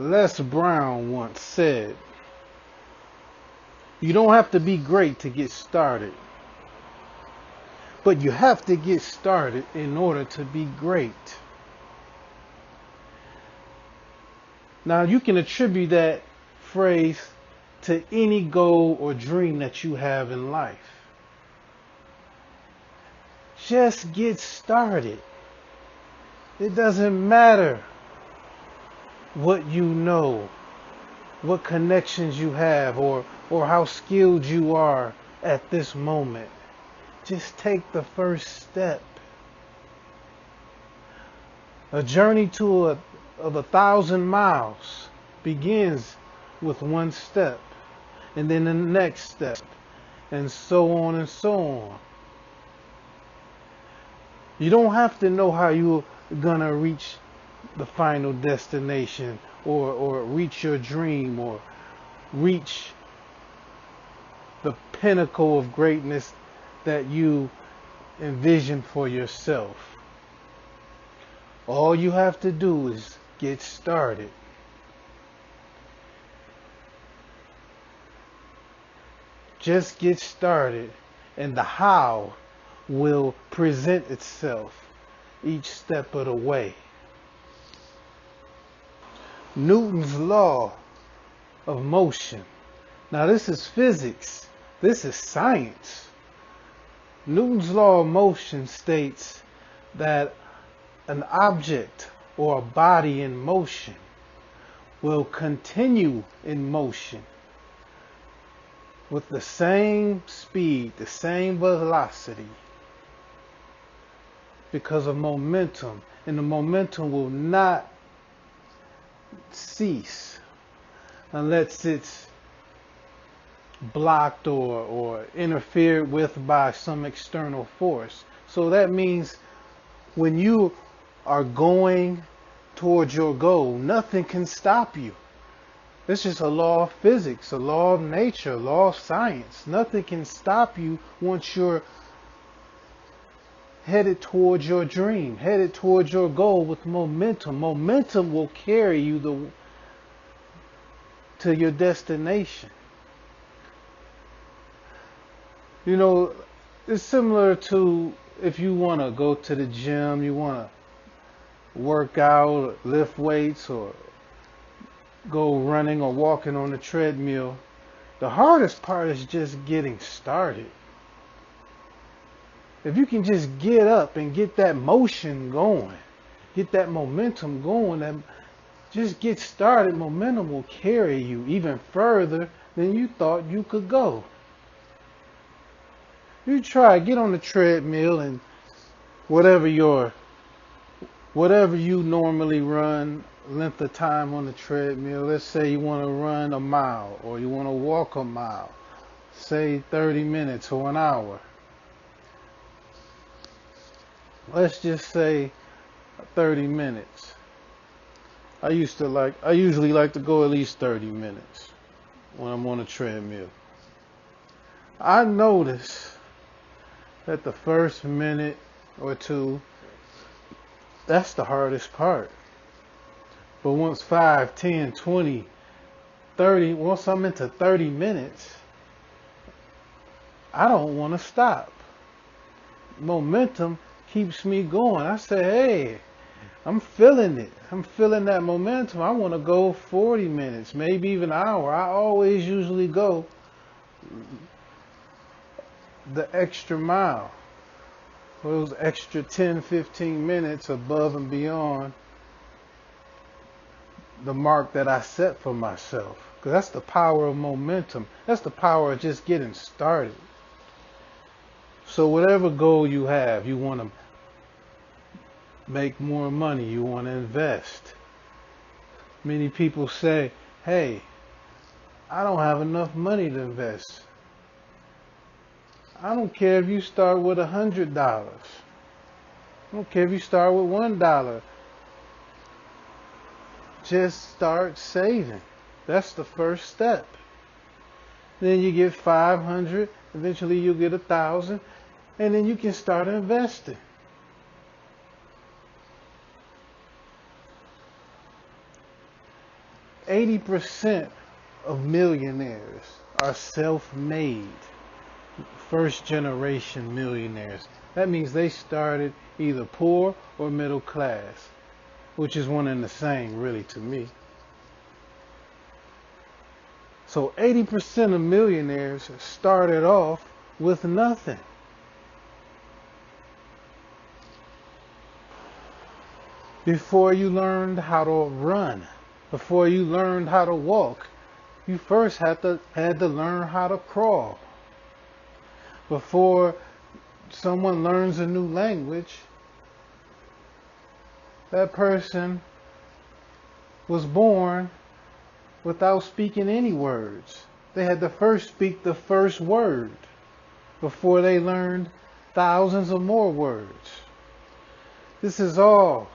Les Brown once said, "You don't have to be great to get started, but you have to get started in order to be great." Now, you can attribute that phrase to any goal or dream that you have in life. Just get started. It doesn't matter what you know, what connections you have, or how skilled you are at this moment. Just take the first step. A journey of 1,000 miles begins with one step, and then the next step, and so on and so on. You don't have to know how you're gonna reach the final destination, or reach your dream, or reach the pinnacle of greatness that you envision for yourself. All you have to do is get started. Just get started, and the how will present itself each step of the way. Newton's law of motion. Now, this is physics. This is science. Newton's law of motion states that an object or a body in motion will continue in motion with the same speed, the same velocity, because of momentum, and the momentum will not cease unless it's blocked or interfered with by some external force. So that means when you are going towards your goal, nothing can stop you. It's just a law of physics, a law of nature, a law of science. Nothing can stop you once you're headed towards your dream, headed towards your goal with momentum. Momentum will carry you to your destination. You know, it's similar to if you want to go to the gym, you want to work out, lift weights, or go running or walking on the treadmill. The hardest part is just getting started. If you can just get up and get that motion going, get that momentum going, and just get started, momentum will carry you even further than you thought you could go. You try, get on the treadmill, and whatever you normally run, length of time on the treadmill, let's say you want to run a mile or you want to walk a mile, say 30 minutes or an hour. Let's just say 30 minutes. I usually like to go at least 30 minutes when I'm on a treadmill. I notice that the first minute or two, that's the hardest part. But once 5, 10, 20, 30, once I'm into 30 minutes, I don't want to stop. Momentum keeps me going. I say, hey, I'm feeling it. I'm feeling that momentum. I want to go 40 minutes, maybe even an hour. I always usually go the extra mile, those extra 10, 15 minutes above and beyond the mark that I set for myself. Because that's the power of momentum. That's the power of just getting started. So whatever goal you have, you want to make more money, you want to invest. Many people say, hey, I don't have enough money to invest. I don't care if you start with $100. I don't care if you start with $1. Just start saving. That's the first step. Then you get 500, eventually you'll get 1,000, and then you can start investing. 80% of millionaires are self-made, first generation millionaires. That means they started either poor or middle class, which is one and the same really to me. So 80% of millionaires started off with nothing. Before you learned how to run, before you learned how to walk, you first had to learn how to crawl. Before someone learns a new language, that person was born without speaking any words. They had to first speak the first word before they learned thousands of more words. This is all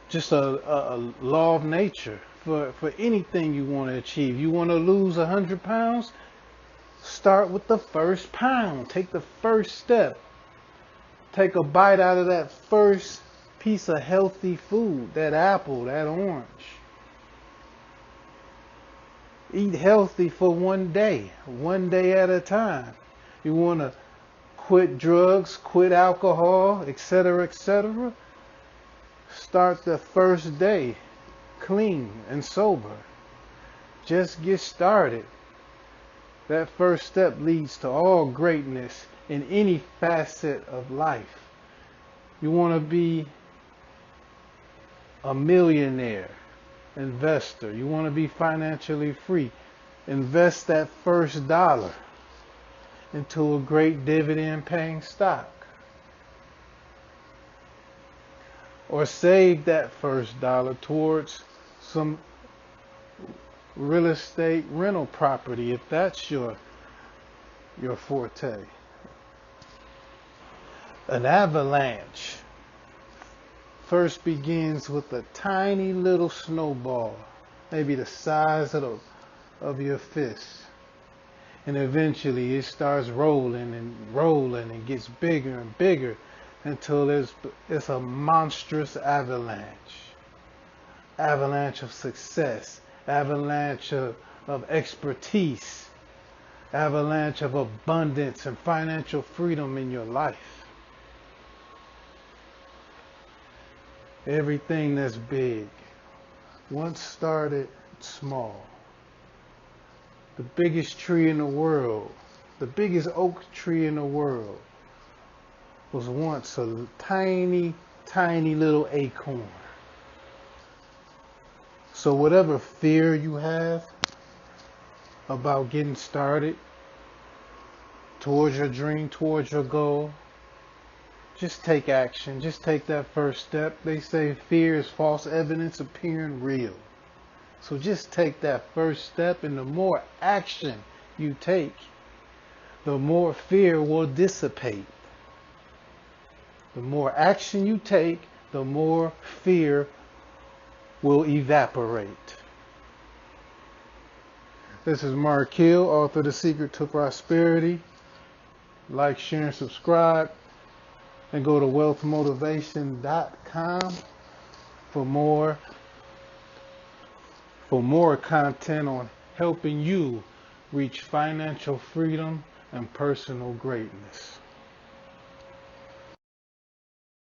just a law of nature for anything you want to achieve. You want to lose 100 pounds? Start with the first pound. Take the first step. Take a bite out of that first piece of healthy food, that apple, that orange. Eat healthy for one day at a time. You want to quit drugs, quit alcohol, etc., etc. Start the first day clean and sober. Just get started. That first step leads to all greatness in any facet of life. You want to be a millionaire investor. You want to be financially free. Invest that first dollar into a great dividend paying stock. Or save that first dollar towards some real estate rental property if that's your forte. An avalanche first begins with a tiny little snowball, maybe the size of your fist. And eventually it starts rolling and gets bigger and bigger until it's a monstrous avalanche. Avalanche of success, avalanche of expertise, avalanche of abundance and financial freedom in your life. Everything that's big once started small. The biggest tree in the world, the biggest oak tree in the world, was once a tiny, tiny little acorn. So whatever fear you have about getting started towards your dream, towards your goal, just take action. Just take that first step. They say fear is false evidence appearing real. So just take that first step, and the more action you take, the more fear will dissipate. The more action you take, the more fear will evaporate. This is Mark Hill, author of The Secret to Prosperity. Like, share, and subscribe. And go to wealthmotivation.com for more content on helping you reach financial freedom and personal greatness.